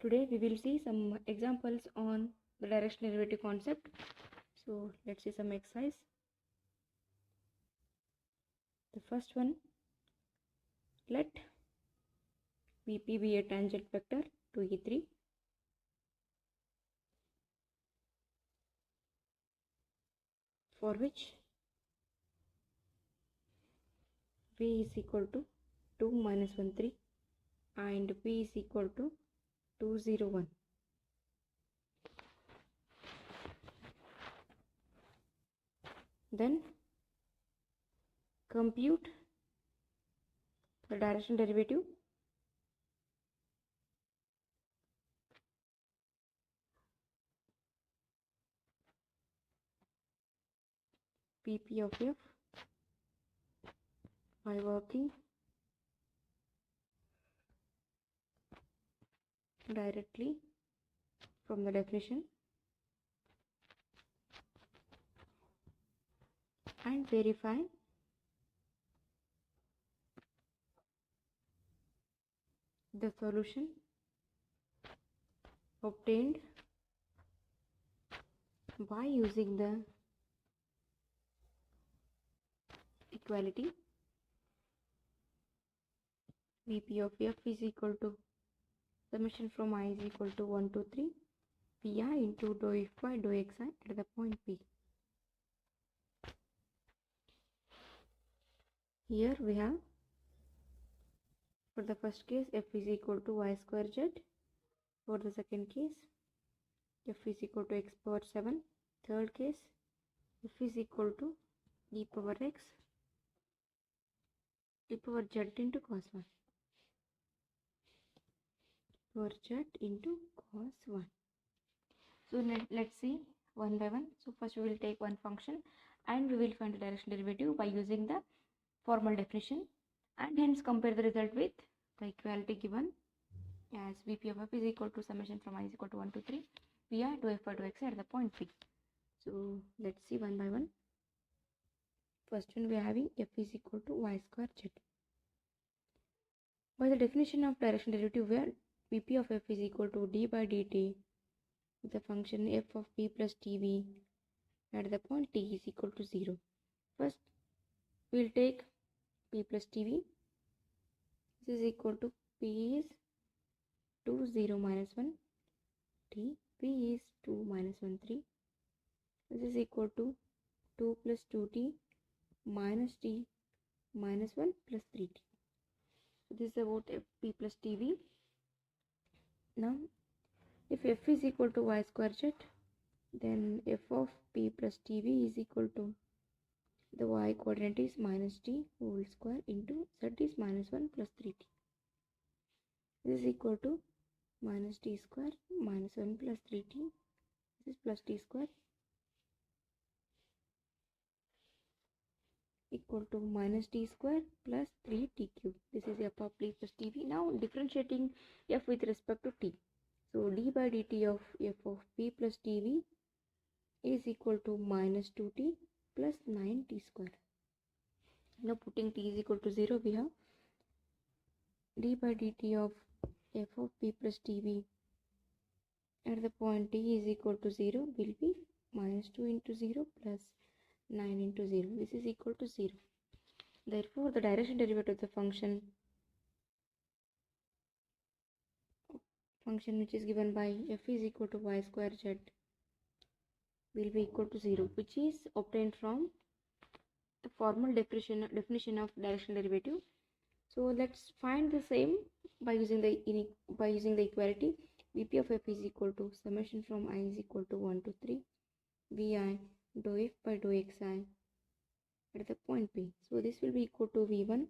Today we will see some examples on the directional derivative concept. So let's see some exercise. The first one, let Vp be a tangent vector to E3 for which V is equal to 2 minus 1 3 and P is equal to 2 0 1. Then compute the directional derivative Vp of f by working directly from the definition and verify the solution obtained by using the equality Vp of f is equal to summation from I is equal to 1 to 3 Pi into dou f by dou xi at the point P. Here we have, for the first case, f is equal to y square z. For the second case, f is equal to x power 7. Third case, f is equal to e power x, e power z into cos 1. Power z into cos 1. So let's see one by one. So first we will take one function and we will find the directional derivative by using the formal definition and hence compare the result with the equality given as Vp of f is equal to summation from I is equal to 1 to 3 Pi dou f by dou xi at the point P. So let's see one by one. First one we are having f is equal to y square z. By the definition of directional derivative where Vp of f is equal to d by dt with the function f of p plus tv at the point t is equal to 0. First we will take p plus tv. This is equal to p is 2 0 minus 1 t, p is 2 minus 1 3. This is equal to 2 plus 2t minus t minus 1 plus 3t. So this is about p plus tv. Now if f is equal to y square z, then f of p plus tv is equal to the y coordinate is minus t whole square into z is minus 1 plus 3t. This is equal to minus t square minus 1 plus 3t. This is plus t square equal to minus t square plus 3t cube. This is f of p plus tv. Now differentiating f with respect to t. So d by dt of f of p plus tv is equal to minus 2t plus 9t square. Now putting t is equal to 0, we have d by dt of f of p plus tv at the point t is equal to 0 will be minus 2 into 0 plus 9 into 0. This is equal to 0. Therefore, the direction derivative of the function which is given by f is equal to y square z will be equal to 0, which is obtained from the formal definition of directional derivative. So let's find the same by using the equality. Vp of f is equal to summation from I is equal to 1 to 3 Vi dou f by dou xi at the point P. So this will be equal to V1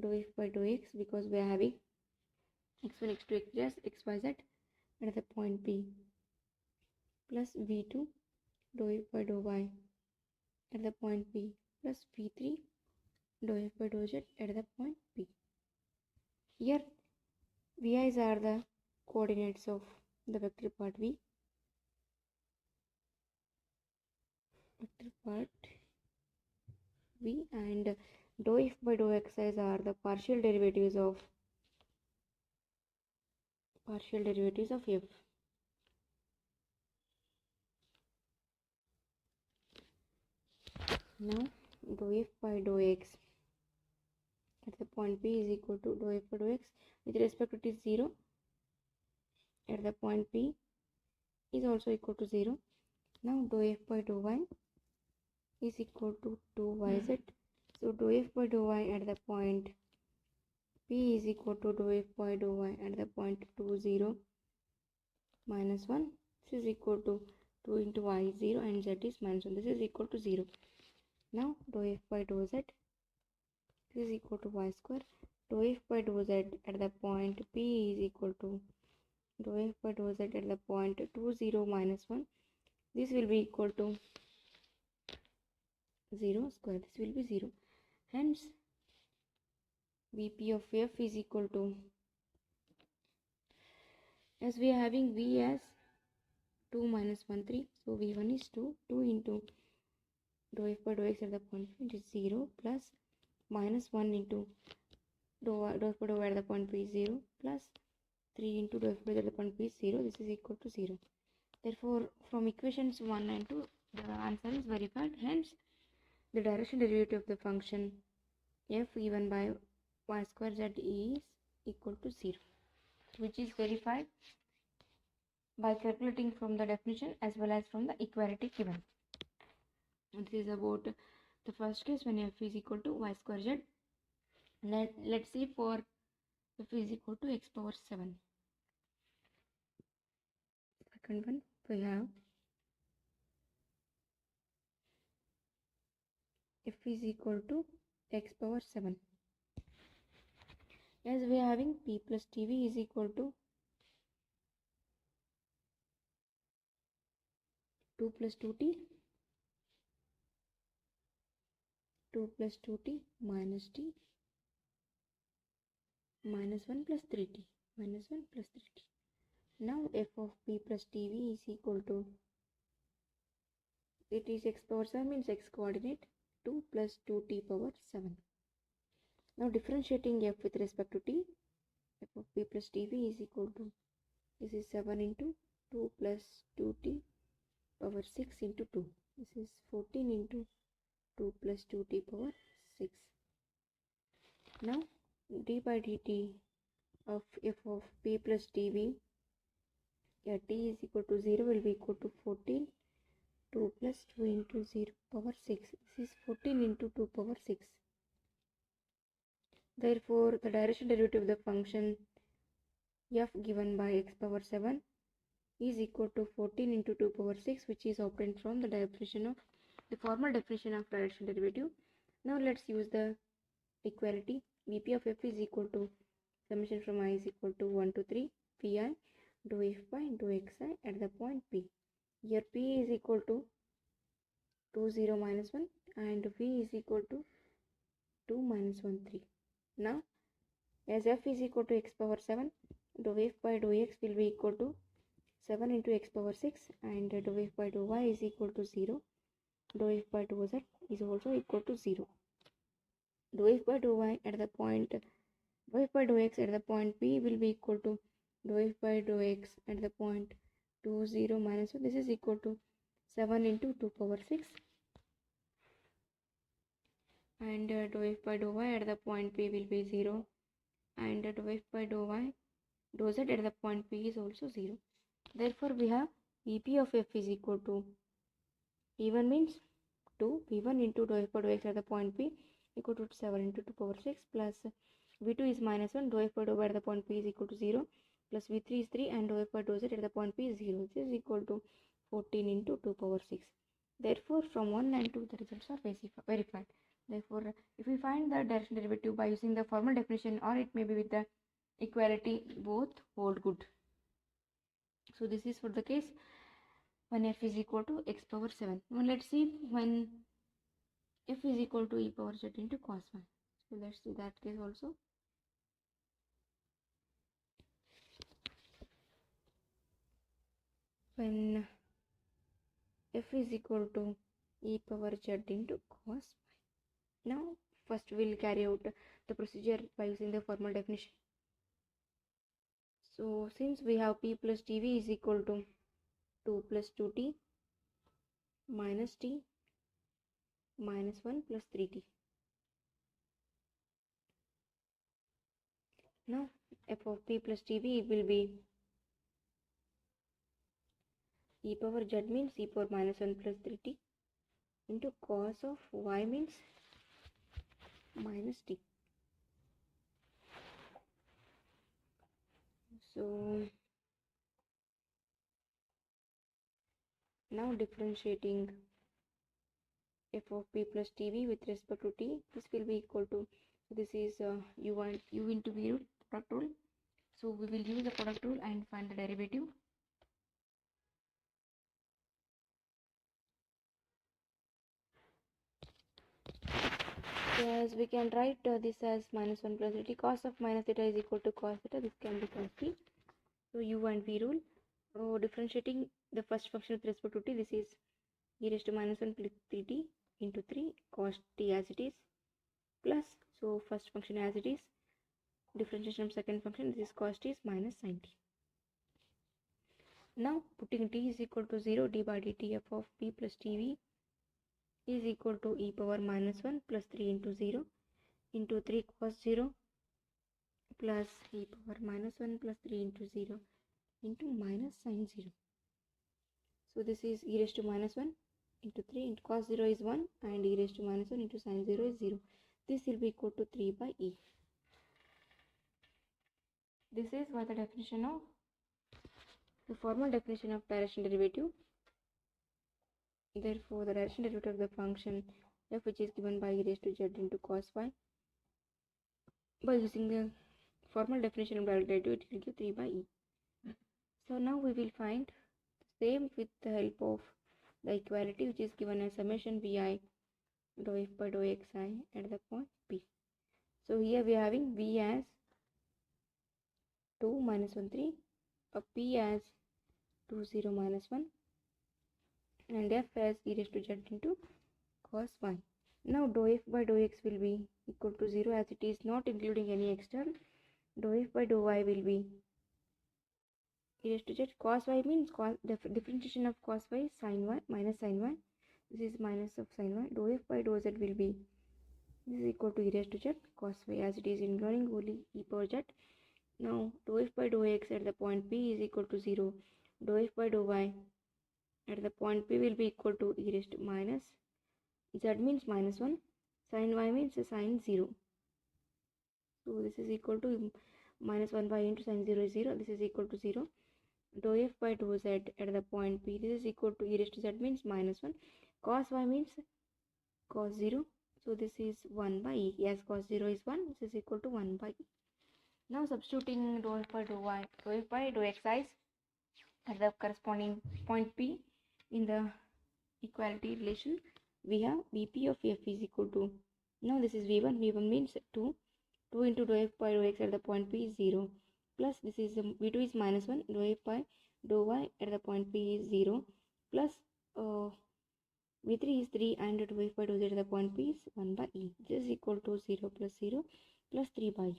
dou f by dou x because we are having x1, x2, xyz at the point P plus V2 dou f by dou y at the point P plus V3 dou f by dou z at the point P. Here Vi's are the coordinates of the vector part V. Vector part V and dou f by dou xi are the partial derivatives of partial derivatives of f. Now dou f by dou x at the point P is equal to dou f by dou x with respect to t is 0 at the point P is also equal to 0. Now dou f by dou y is equal to 2yz. So dou f by dou y at the point P is equal to dou f by dou y at the point 2 0 minus 1. This is equal to 2 into y 0 and z is minus 1. This is equal to 0. Now dou f by dou z this is equal to y square. Dou f by dou z at the point P is equal to dou f by dou z at the point 2 0 minus 1. This will be equal to 0 square. This will be 0. Hence Vp of f is equal to, as we are having V as 2 minus 1 3, so V1 is 2 into dou f by dou x at the point P, it is 0 plus minus 1 into dou f by dou y at the point P is 0 plus 3 into dou f by dou at the point P is 0. This is equal to 0. Therefore, from equations 1 and 2, the answer is verified. Hence, the direction derivative of the function f given by y square z is equal to 0, which is verified by calculating from the definition as well as from the equality given. This is about the first case when f is equal to y square z. Let's see for f is equal to x power 7. Second one, we have f is equal to x power 7. As we are having p plus tv is equal to 2 plus 2t, 2 plus 2t minus t minus 1 plus 3t minus 1 plus 3t. Now f of p plus tv is equal to, it is x power 7 means x coordinate 2 plus 2t power 7. Now differentiating f with respect to t, f of p plus tv is equal to, this is 7 into 2 plus 2t power 6 into 2. This is 14 into 2 plus 2t power 6. Now d by dt of f of p plus tv at t is equal to 0 will be equal to 14 2 plus 2 into 0 power 6. This is 14 into 2 power 6. Therefore, the direction derivative of the function f given by x power 7 is equal to 14 into 2 power 6, which is obtained from the definition of the formal definition of direction derivative. Now let's use the equality. Vp of f is equal to summation from I is equal to 1 to 3 pi dou f by dou xi at the point P. Here P is equal to 2 0 minus 1 and V is equal to 2 minus 1 3. Now as f is equal to x power 7, dou f by dou x will be equal to 7 into x power 6 and dou f by dou y is equal to 0. Dou f by dou z is also equal to 0. Dou f by dou y at the point, dou f by dou x at the point P will be equal to dou f by dou x at the point 2 0 minus 1. This is equal to 7 into 2 power 6 and dou f by dou y at the point P will be 0 and dou f by dou y dou z at the point P is also 0. Therefore, we have Vp of f is equal to, P1 means 2, P1 into dou f by dou x at the point P equal to 7 into 2 power 6 plus V2 is minus 1, dou f by dou y at the point P is equal to 0 plus V3 is 3 and dou f by dou z at the point P is 0. This is equal to 14 into 2 power 6. Therefore, from 1 and 2 the results are verified. Therefore, if we find the direction derivative by using the formal definition or it may be with the equality, both hold good. So this is for the case when f is equal to x power 7. Now let's see when f is equal to e power z into cos y. So let's see that case also. When f is equal to e power z into cos y. Now first we will carry out the procedure by using the formal definition. So since we have p plus tv is equal to 2 plus 2t minus t minus 1 plus 3t. Now f of p plus tv will be e power z means e power minus 1 plus 3t into cos of y means minus t. So now differentiating f of p plus tv with respect to t, this will be equal to, so this is u into v rule, product rule. So we will use the product rule and find the derivative. So as we can write this as minus 1 plus t, cos of minus theta is equal to cos theta, this can be cos t. So u and v rule, differentiating the first function with respect to t, this is e raised to minus 1 plus 3t into 3 cos t as it is, plus, so first function as it is, differentiation of second function, this is cos t is minus sin t. Now putting t is equal to 0, d by dt f of p plus tv is equal to e power minus 1 plus 3 into 0 into 3 cos 0 plus e power minus 1 plus 3 into 0 into minus sin 0. So this is e raised to minus 1 into 3 into cos 0 is 1 and e raised to minus 1 into sin 0 is 0. This will be equal to 3 by e. This is what the definition of the formal definition of direction derivative. Therefore, the direction derivative of the function f, which is given by e raised to z into cos y, by using the formal definition of direct derivative, it will give 3 by e. So now we will find the same with the help of the equality, which is given as summation vi dou f by dou xi at the point p. So here we are having v as 2 minus 1 3, p as 2 0 minus 1, and f as e raised to z into cos y. Now dou f by dou x will be equal to 0 as it is not including any external. Dou f by dou y will be e raised to z. Cos y means differentiation of cos y is sin y minus sin y. This is minus of sin y. Dou f by dou z will be, this is equal to e raised to z cos y as it is including only e power z. Now dou f by dou x at the point p is equal to 0. Dou f by dou y at the point p will be equal to e raised to minus z means minus 1, sin y means sin 0. So this is equal to minus 1 by into sin 0 is 0. This is equal to 0. Dou f by dou z at the point p, this is equal to e raised to z means minus 1. Cos y means cos 0. So this is 1 by e. As cos 0 is 1, this is equal to 1 by e. Now substituting dou f by dou y, dou f by dou xi at the corresponding point p in the equality relation, we have Vp of f is equal to, now this is v1, v1 means 2 into dou f by dou x at the point p is 0, plus this is v2 is minus 1, dou f by dou y at the point p is 0, plus v3 is 3 and dou f by dou z at the point p is 1 by e. This is equal to 0 plus 0 plus 3 by e.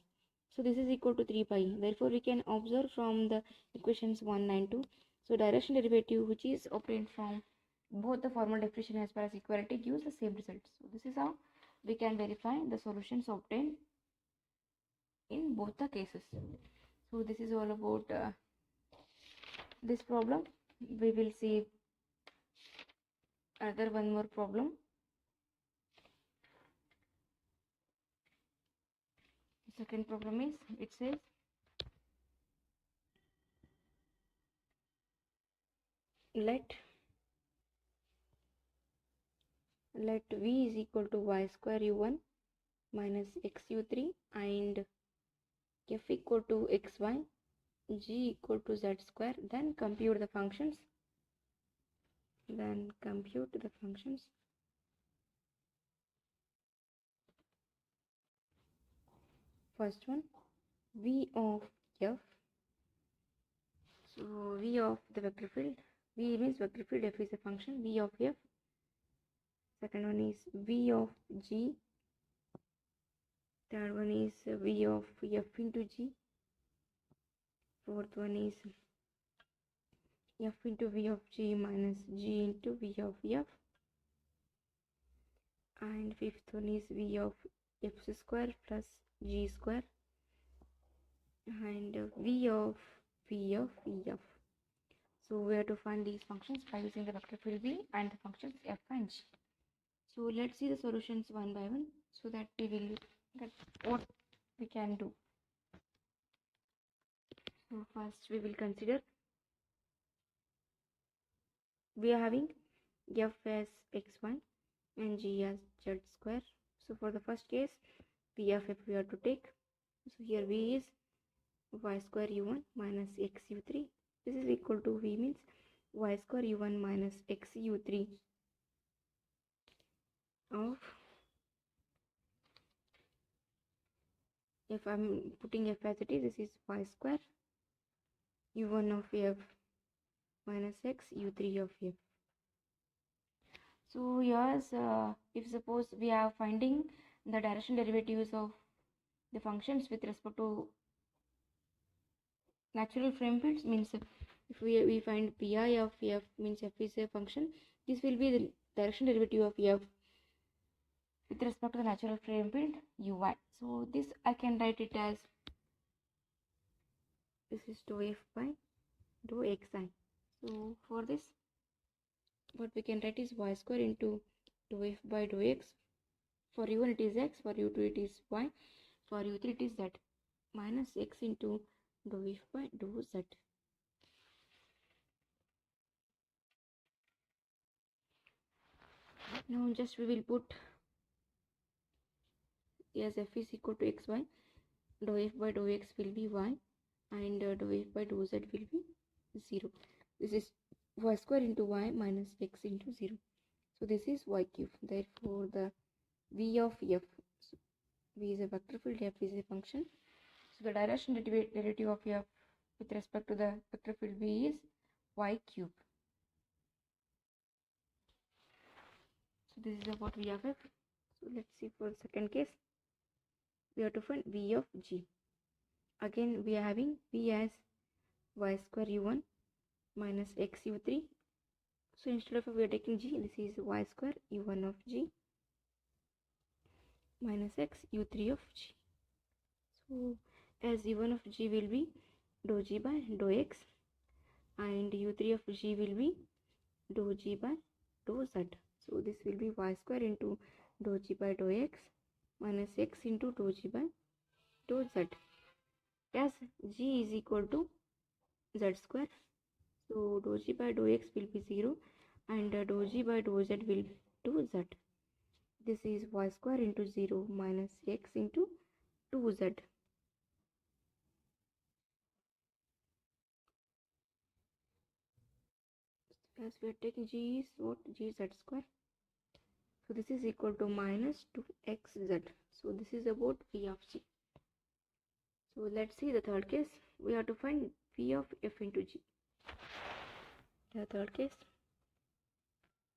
So this is equal to 3 by e. Therefore we can observe from the equations 1 and 2. So direction derivative which is obtained from both the formal definition as well as equality gives the same result. So this is how we can verify the solutions obtained in both the cases. So this is all about this problem. We will see another one more problem. The second problem is, it says let v is equal to y square u1 minus x u3 and f equal to xy, g equal to z square. Then compute the functions. First one, v of f. So v of the vector field, v means vector field, f is a function, v of f. Second one is v of g. Third one is v of f into g. Fourth one is f into v of g minus g into v of f. And fifth one is v of f square plus g square. And v of f. So we have to find these functions by using the vector field v and the functions f and g. So let's see the solutions one by one so that we will get what we can do. So first we will consider we are having f as x1 and g as z square. So for the first case, p of f we have to take. So here v is y square u1 minus x u3. This is equal to v means y square u1 minus x u3 of, if I'm putting f as it is, this is y square u1 of f minus x u3 of f. So here's if suppose we are finding the direction derivatives of the functions with respect to natural frame fields, means if we find pi of f means f is a function, this will be the direction derivative of f with respect to the natural frame field ui. So this I can write it as, this is dou f by dou xi. So for this what we can write is y square into dou f by dou x. For u1 it is x, for u2 it is y, for u3 it is z, minus x into dou f by dou z. Now just we will put as f is equal to xy, dou f by dou x will be y and dou f by dou z will be 0. This is y square into y minus x into 0. So this is y cube. Therefore the v of f, so v is a vector field, f is a function. So the direction derivative of f with respect to the vector field v is y cube. So this is about v of f. So let's see for the second case. We have to find v of g. Again we are having v as y square u1 minus x u3. So instead of we are taking g, this is y square u1 of g minus x u3 of g. So as u1 of g will be dou g by dou x and u3 of g will be dou g by dou z. So this will be y square into dou g by dou x minus x into dou g by dou z. As g is equal to z square, so dou g by dou x will be 0 and dou g by dou z will be 2z. This is y square into 0 minus x into 2z. As we are taking g is what? G z square. So this is equal to minus 2xz. So this is about v of g. So let's see the third case. We have to find v of f into g. The third case,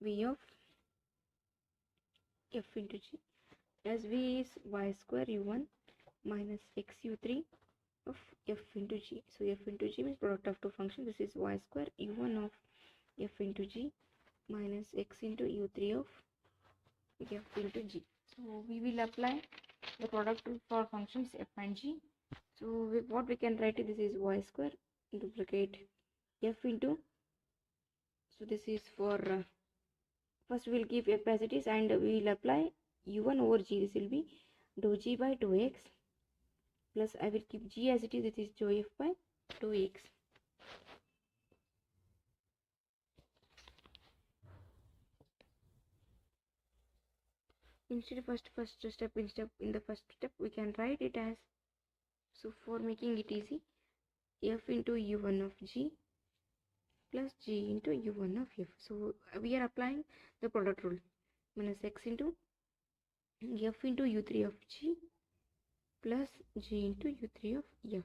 v of f into g. As v is y square u1 minus x u3 of f into g. So f into g means product of two functions. This is y square u1 of f into g minus x into u3 of f into g. So we will apply the product rule for functions f and g. So what we can write, this is y square duplicate f into, so this is for first we will give f as it is and we will apply u1 over g. This will be dou g by dou x plus I will keep g as it is. This is dou f by dou x. Instead of in the first step we can write it as, so for making it easy, f into u1 of g plus g into u1 of f. So we are applying the product rule, minus x into f into u3 of g plus g into u3 of f.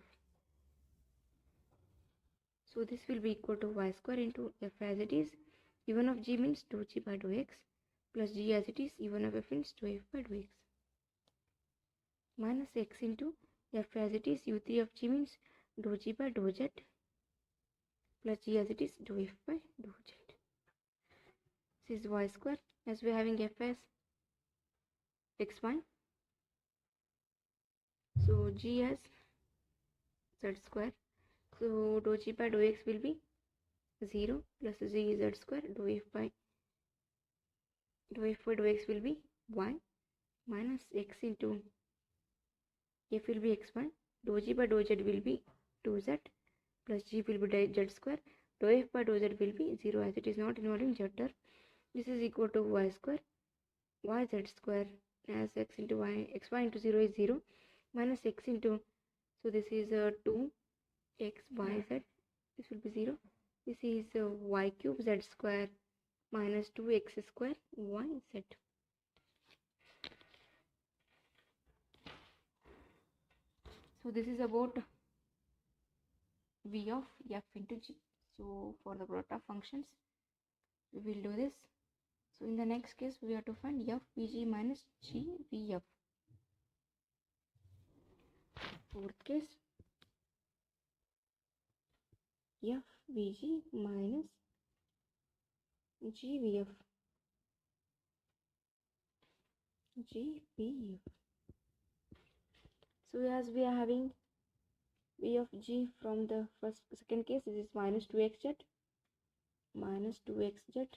So this will be equal to y square into f as it is. u1 of g means dou g by dou x plus g as it is. u1 of f means dou f by dou x minus x into f as it is. u3 of g means dou g by dou z plus g as it is dou f by dou z. This is y square as we are having f as xy. So g as z square. So dou g by dou x will be 0 plus g z square. Dou f by dou x will be y minus x into f will be xy. Dou g by dou z will be 2z plus g will be z square. Dou f by dou z will be 0 as it is not involving z term. This is equal to y square yz square as x into y, xy into 0 is 0 minus x into, so this is 2 x y z, this will be 0. This is y cube z square minus 2x square y z. So this is about v of f into g. So for the product of functions we will do this. So in the next case we have to find f vg minus g vf. Fourth case, f vg minus g vf. g vf. So as we are having v of g from the second case, this is minus 2xz minus 2xz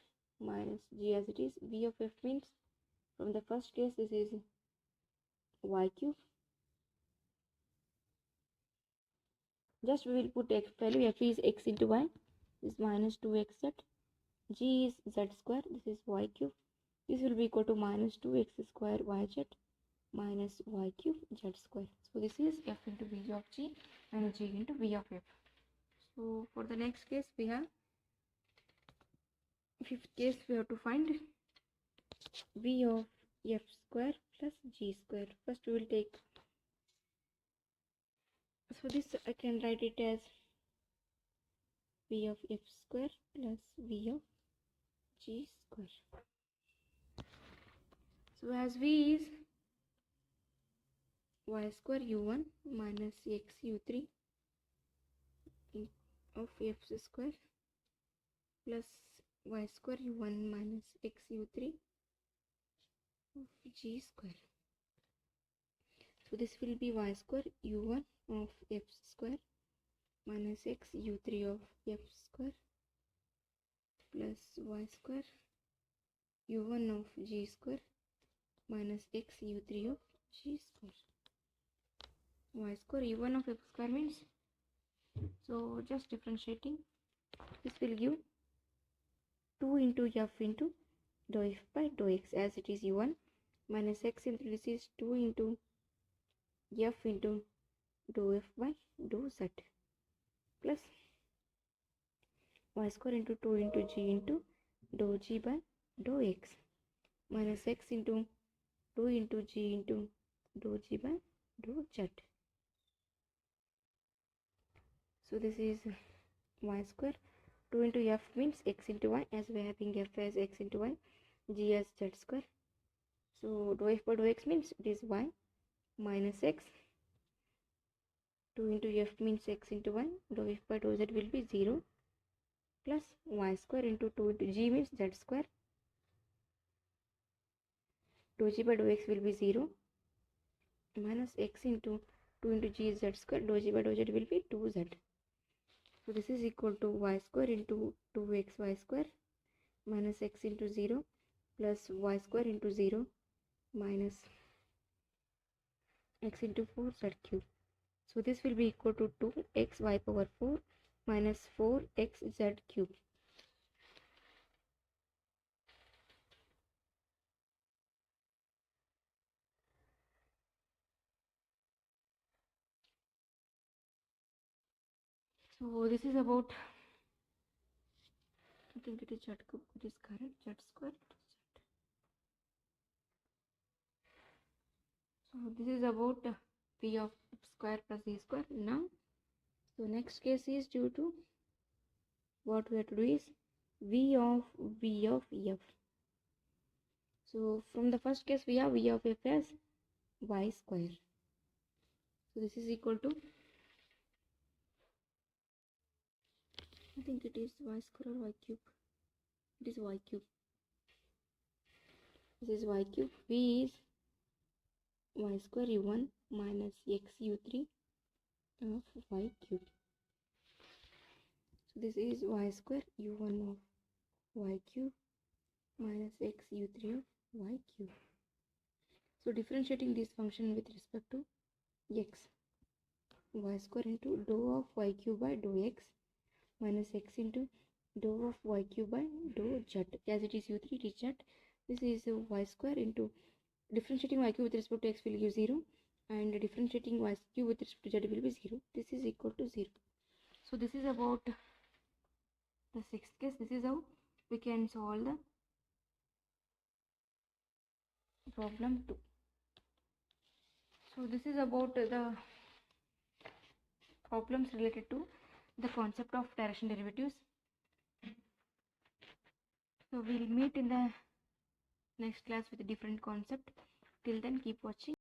minus g as it is. V of f means from the first case this is y cube. Just we will put x value, f is x into y, this is minus 2xz, g is z square, this is y cube, this will be equal to minus 2x square yz minus y cube z square. So this is f into v of g and g into v of f. So for the next case we have fifth case, we have to find v of f square plus g square. First we will take, so this I can write it as v of f square plus v of g square. So as v is y square u1 minus x u3 of f square plus y square u1 minus x u3 of g square. So this will be y square u1 of f square minus x u3 of f square plus y square u1 of g square minus x u3 of g square. Y square u1 of f square means, so just differentiating, this will give 2 into f into dou f by dou x as it is u1 minus x into, this is 2 into f into dou f by dou z plus y square into 2 into g into dou g by dou x minus x into 2 into g into dou g by dou z. So this is y square, 2 into f means x into y, as we are having f as x into y, g as z square. So dou f by dou x means it is y minus x, 2 into f means x into y, dou f by dou z will be 0 plus y square into 2 into g means z square, dou g by dou x will be 0 minus x into 2 into g z square, dou g by dou z will be 2z. So this is equal to y square into 2xy square minus x into 0 plus y square into 0 minus x into 4z cube. So this will be equal to 2xy power 4 minus 4xz cube. So this is about, I think it is z cube, it is correct, z square, z. So this is about p of f square plus z square. Now, so next case is due to, what we have to do is v of f. So from the first case we have v of f as y square. So this is equal to I think it is y square or y cube. It is y cube. This is y cube. V is y square u1 minus x u3 of y cube. So this is y square u1 of y cube minus x u3 of y cube. So differentiating this function with respect to x, y square into dou of y cube by dou x minus x into dou of y cube by dou z. As it is u3, it is z. This is y square into differentiating y cube with respect to x will give 0, and differentiating y cube with respect to z will be 0. This is equal to 0. So this is about the sixth case. This is how we can solve the problem 2. So this is about the problems related to the concept of direction derivatives. So we'll meet in the next class with a different concept. Till then, keep watching.